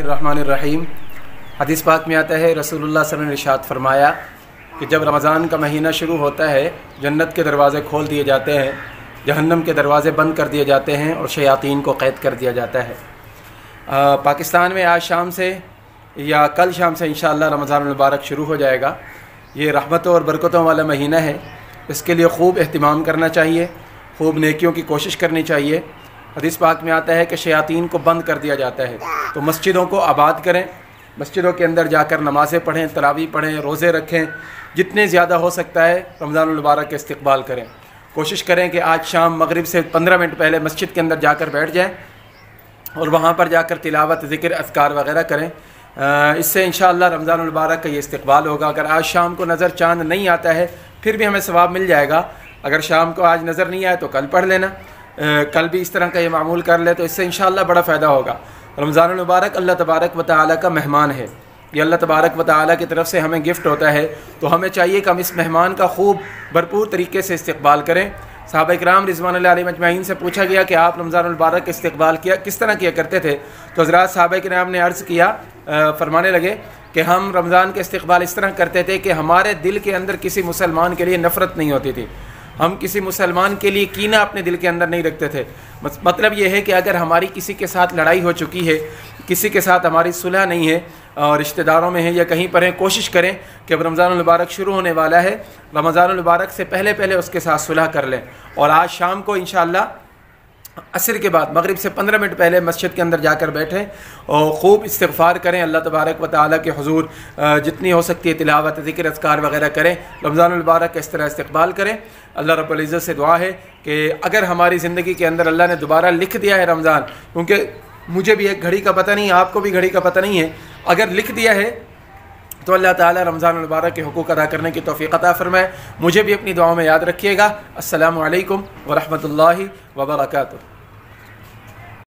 रहमानिर्रहीम। हदीस पाक में आता है रसूलुल्लाह सल्लल्लाहु अलैहि वसल्लम ने इरशाद फरमाया कि जब रमज़ान का महीना शुरू होता है जन्नत के दरवाज़े खोल दिए जाते हैं, जहन्नम के दरवाज़े बंद कर दिए जाते हैं और शयातीन को क़ैद कर दिया जाता है। पाकिस्तान में आज शाम से या कल शाम से इंशाअल्लाह रमज़ान मुबारक शुरू हो जाएगा। ये रहमतों और बरकतों वाला महीना है, इसके लिए खूब एहतिमाम करना चाहिए, खूब नेकियों की कोशिश करनी चाहिए। हदीस पाक में आता है कि शयातीन को बंद कर दिया जाता है, तो मस्जिदों को आबाद करें, मस्जिदों के अंदर जाकर नमाज़ें पढ़ें, तरावी पढ़ें, रोज़े रखें, जितने ज़्यादा हो सकता है रमज़ान मुबारक का इस्तक़बाल करें। कोशिश करें कि आज शाम मगरिब से 15 मिनट पहले मस्जिद के अंदर जाकर बैठ जाएं और वहाँ पर जाकर तिलावत, ज़िक्र, अज़कार वग़ैरह करें। इससे इंशाअल्लाह रमज़ान मुबारक का ये इस्तक़बाल होगा। अगर आज शाम को नज़र चाँद नहीं आता है फिर भी हमें सवाब मिल जाएगा। अगर शाम को आज नज़र नहीं आए तो कल पढ़ लेना, कल भी इस तरह का ये मामूल कर ले तो इससे इंशाअल्लाह बड़ा फ़ायदा होगा। रमज़ान मुबारक अल्लाह तबारक व तआला का मेहमान है, ये अल्लाह तबारक व तआला की तरफ से हमें गिफ्ट होता है, तो हमें चाहिए कि हम इस मेहमान का खूब भरपूर तरीके से इस्तक़बाल करें। सहाबा इकराम रिज़वानुल्लाह अलैहिम अजमईन से पूछा गया कि आप रमज़ान मुबारक का इस्तक़बाल किस तरह किया करते थे, तो हज़रात सहाबा इकराम ने अर्ज़ किया, फरमाने लगे कि हम रमज़ान का इस्तक़बाल इस तरह करते थे कि हमारे दिल के अंदर किसी मुसलमान के लिए नफ़रत नहीं होती थी, हम किसी मुसलमान के लिए कीना अपने दिल के अंदर नहीं रखते थे। मतलब ये है कि अगर हमारी किसी के साथ लड़ाई हो चुकी है, किसी के साथ हमारी सुलह नहीं है और रिश्तेदारों में है या कहीं पर है, कोशिश करें कि अब रमज़ान मुबारक शुरू होने वाला है, रमज़ान मुबारक से पहले पहले उसके साथ सुलह कर लें। और आज शाम को इंशाअल्लाह असर के बाद मगरिब से 15 मिनट पहले मस्जिद के अंदर जाकर बैठें और ख़ूब इस्तिग़फ़ार करें, अल्लाह तबारक व तआला के हुज़ूर जितनी हो सकती है तिलावत, ज़िक्र, अज़कार वग़ैरह करें। रमज़ान मुबारक का इस तरह इस्तक़बाल करें। अल्लाह रब्बुल इज़्ज़त से दुआ है कि अगर हमारी ज़िंदगी के अंदर अल्लाह ने दोबारा लिख दिया है रमज़ान, क्योंकि मुझे भी एक घड़ी का पता नहीं है, आपको भी घड़ी का पता नहीं है, अगर लिख दिया है तो अल्लाह ताला रमज़ान मुबारक के हुकूक़ अदा करने की तौफ़ीक़ अता फ़रमाए। मुझे भी अपनी दुआओं में याद रखिएगा। अस्सलामु अलैकुम व रहमतुल्लाहि व बरकातुहू।